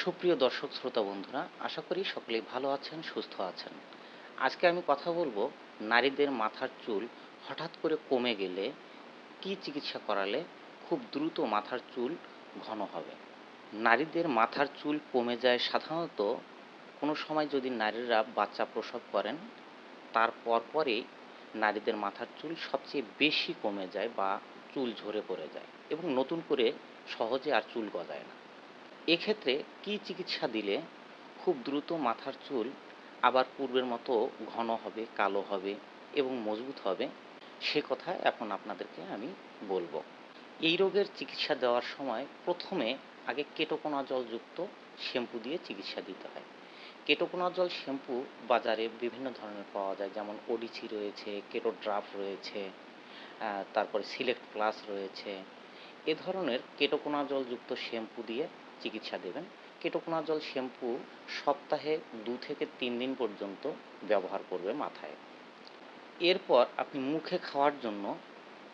সুপ্রিয় দর্শক শ্রোতা বন্ধুরা, আশা করি সকলেই ভালো আছেন, সুস্থ আছেন। আজকে আমি কথা বলবো নারীদের মাথার চুল হঠাৎ করে কমে গেলে কি চিকিৎসা করালে খুব দ্রুত মাথার চুল ঘন হবে। নারীদের মাথার চুল কমে যায় সাধারণত কোনো সময় যদি নারীরা বাচ্চা প্রসব করেন তার পরপরই নারীদের মাথার চুল সবচেয়ে বেশি কমে যায় বা চুল ঝরে পড়ে যায় এবং নতুন করে সহজে আর চুল গজায় না। এক্ষেত্রে কি চিকিৎসা দিলে খুব দ্রুত মাথার চুল আবার পূর্বের মতো ঘন হবে, কালো হবে এবং মজবুত হবে, সে কথা এখন আপনাদেরকে আমি বলবো। এই রোগের চিকিৎসা দেওয়ার সময় প্রথমে আগে কেটোকোনাজলযুক্ত শ্যাম্পু দিয়ে চিকিৎসা দিতে হয়। কেটোকোনাজল শ্যাম্পু বাজারে বিভিন্ন ধরনের পাওয়া যায়, যেমন ওডিসি রয়েছে, কেটো ড্রাফ রয়েছে, তারপরে সিলেক্ট প্লাস রয়েছে। এ ধরনের কেটোকোনাজলযুক্ত শ্যাম্পু দিয়ে চিকিৎসা দেবেন। কেটোকোনাজল শ্যাম্পু সপ্তাহে 2 থেকে 3 দিন পর্যন্ত ব্যবহার করবে মাথায়। এরপর আপনি মুখে খাওয়ার জন্য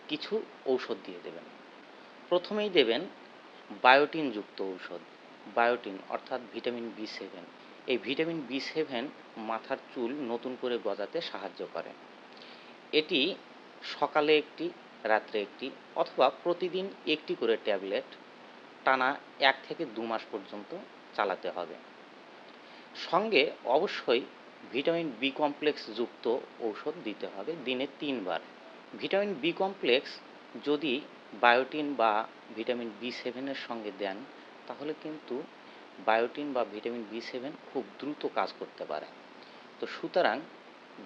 কিছু ঔষধ দিয়ে দেবেন। প্রথমেই দেবেন বায়োটিনযুক্ত ঔষধ। বায়োটিন অর্থাৎ ভিটামিন বি7। এই ভিটামিন বি7 মাথার চুল নতুন করে গজাতে সাহায্য করে। এটি সকালে একটি, রাত্রে একটি অথবা প্রতিদিন একটি করে ট্যাবলেট টানা 1 থেকে 2 মাস পর্যন্ত চালাতে হবে। সঙ্গে অবশ্যই ভিটামিন বি কমপ্লেক্স যুক্ত ঔষধ দিতে হবে দিনে 3 বার। ভিটামিন বি কমপ্লেক্স যদি বায়োটিন বা ভিটামিন বি7 সঙ্গে দেন তাহলে কিন্তু বায়োটিন বা ভিটামিন বি7 খুব দ্রুত কাজ করতে পারে। তো সুতরাং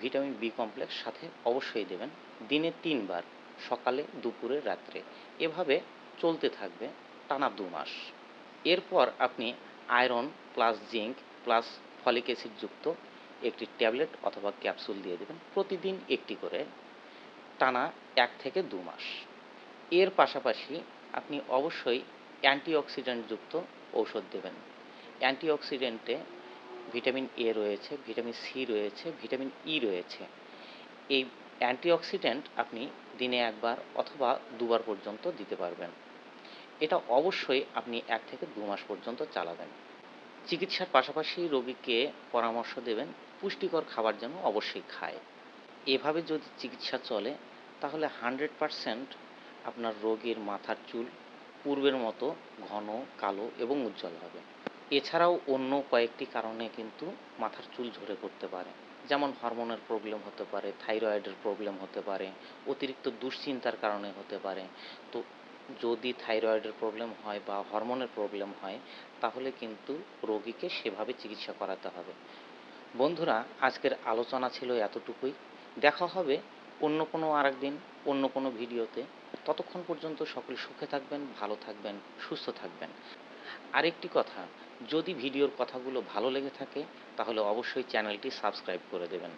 ভিটামিন বি কমপ্লেক্স সাথে অবশ্যই দেবেন দিনে 3 বার, সকালে, দুপুরে, রাত্রে। এভাবে চলতে থাকবে টানা 2 মাস। এরপর আপনি iron plus zinc plus folic acid যুক্ত একটি ট্যাবলেট অথবা ক্যাপসুল দিয়ে দেবেন প্রতিদিন একটি করে টানা 1 থেকে 2 মাস। এর পাশাপাশি আপনি অবশ্যই অ্যান্টিঅক্সিডেন্ট যুক্ত ঔষধ দেবেন। অ্যান্টিঅক্সিডেন্টে ভিটামিন এ রয়েছে, ভিটামিন সি রয়েছে, ভিটামিন ই রয়েছে। এই অ্যান্টিঅক্সিডেন্ট আপনি দিনে 1 বার অথবা 2 বার পর্যন্ত দিতে পারবেন। এটা অবশ্যই আপনি 1 থেকে 2 মাস পর্যন্ত চালাবেন। চিকিৎসার পাশাপাশি রোগীকে পরামর্শ দেবেন পুষ্টিকর খাবার যেন অবশ্যই খায়। এভাবে যদি চিকিৎসা চলে তাহলে 100% আপনার রোগীর মাথার চুল পূর্বের মতো ঘন, কালো এবং উজ্জ্বল হবে। এছাড়াও অন্য কয়েকটি কারণে কিন্তু মাথার চুল ঝরে পড়তে পারে, যেমন হরমোনের প্রবলেম হতে পারে, থাইরয়েডের প্রবলেম হতে পারে, অতিরিক্ত দুশ্চিন্তার কারণে হতে পারে। তো যদি থাইরয়েডের প্রবলেম হয় বা হরমোনের প্রবলেম হয় তাহলে কিন্তু রোগীকে সেভাবে চিকিৎসা করাতে হবে। বন্ধুরা, আজকের আলোচনা ছিল এতটুকুই। দেখা হবে অন্য কোনো আরেকদিন, অন্য কোনো ভিডিওতে। ততক্ষণ পর্যন্ত সকলে সুখে থাকবেন, ভালো থাকবেন, সুস্থ থাকবেন। আরেকটি কথা, যদি ভিডিওর কথাগুলো ভালো লেগে থাকে তাহলে অবশ্যই চ্যানেলটি সাবস্ক্রাইব করে দেবেন।